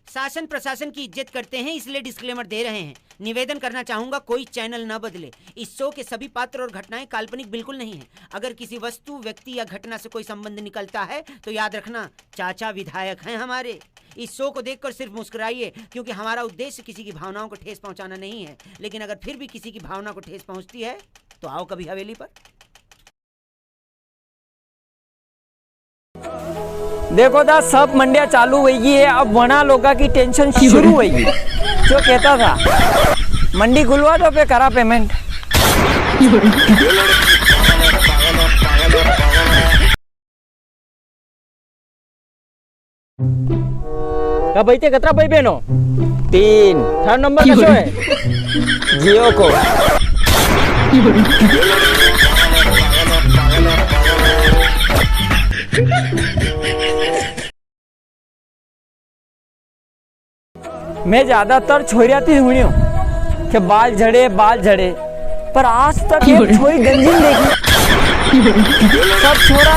शासन प्रशासन की इज्जत करते हैं, इसलिए डिस्क्लेमर दे रहे हैं। निवेदन करना चाहूंगा कोई चैनल न बदले। इस शो के सभी पात्र और घटनाएं काल्पनिक बिल्कुल नहीं हैं। अगर किसी वस्तु, व्यक्ति या घटना से कोई संबंध निकलता है तो याद रखना चाचा विधायक हैं हमारे। इस शो को देखकर सिर्फ मुस्कुराइए, क्योंकि हमारा उद्देश्य किसी की भावनाओं को ठेस पहुंचाना नहीं है। लेकिन अगर फिर भी किसी की भावना को ठेस पहुंचती है तो आओ कभी हवेली पर। देखो दा सब मंडिया चालू हुई है, अब वना लोगा की टेंशन शुरू हुई है। जो कहता था मंडी खुलवा दो पे करा पेमेंट। का बैठे कतरा भाई बहनो 3 थर्ड नंबर कसो है जियो को। मैं ज्यादातर छोरियाती हुई हूँ कि बाल झड़े, पर आज तक एक छोरी गंजीन देखी। सब छोरा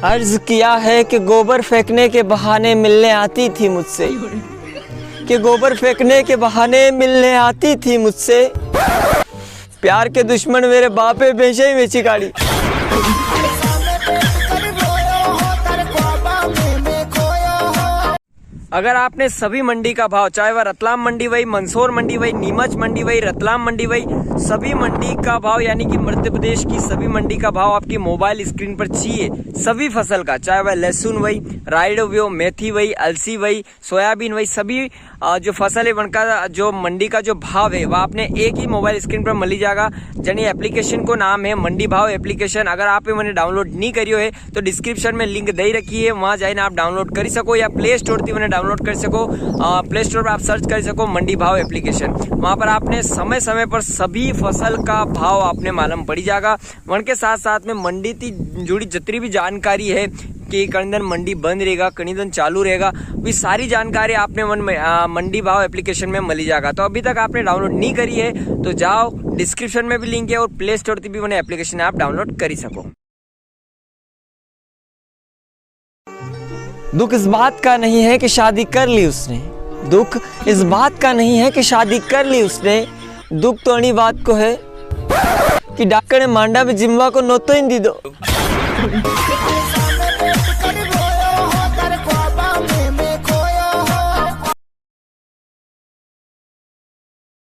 अर्ज किया है कि गोबर फेंकने के बहाने मिलने आती थी मुझसे, कि गोबर फेंकने के बहाने मिलने आती थी मुझसे। प्यार के दुश्मन मेरे बापे बेचे ही बेची गाड़ी। अगर आपने सभी मंडी का भाव, चाहे वह रतलाम मंडी वही, मंदसौर मंडी वही, नीमच मंडी वही, रतलाम मंडी वही, सभी मंडी का भाव यानी कि मध्य प्रदेश की सभी मंडी का भाव आपकी मोबाइल स्क्रीन पर चाहिए, सभी फसल का, चाहे वह लहसुन वही, राइडो वही, मेथी वही, अलसी वही, सोयाबीन वही, सभी जो फसल है उनका जो मंडी का जो भाव है वह आपने एक ही मोबाइल स्क्रीन पर मिल जाएगा। जनी एप्लीकेशन को नाम है मंडी भाव एप्लीकेशन। अगर आप मैंने डाउनलोड नहीं करियो है तो डिस्क्रिप्शन में लिंक दे रखी है, वहाँ जाइए आप डाउनलोड कर सको, या प्ले स्टोर थी मैंने डाउनलोड कर सको। प्ले स्टोर पर आप सर्च कर सको मंडी भाव एप्लीकेशन। वहाँ पर आपने समय समय पर सभी फसल का भाव आपने मालूम पड़ी जाएगा। उनके साथ साथ में मंडी की जुड़ी जितनी भी जानकारी है कि कहीं दिन मंडी बंद रहेगा, कहीं दिन चालू रहेगा, भी सारी जानकारी आपने मंडी भाव एप्लीकेशन में मिल जाएगा। तो अभी तक आपने डाउनलोड नहीं करी है तो जाओ, डिस्क्रिप्शन में भी लिंक है और प्ले स्टोर से भी मैंने एप्लीकेशन आप डाउनलोड कर सको। दुख इस बात का नहीं है कि शादी कर ली उसने, दुख इस बात का नहीं है कि शादी कर ली उसने, दुख तो अनी बात को है कि डॉक्टर ने मांडा में जिम्मा को नोतो ही दी दो।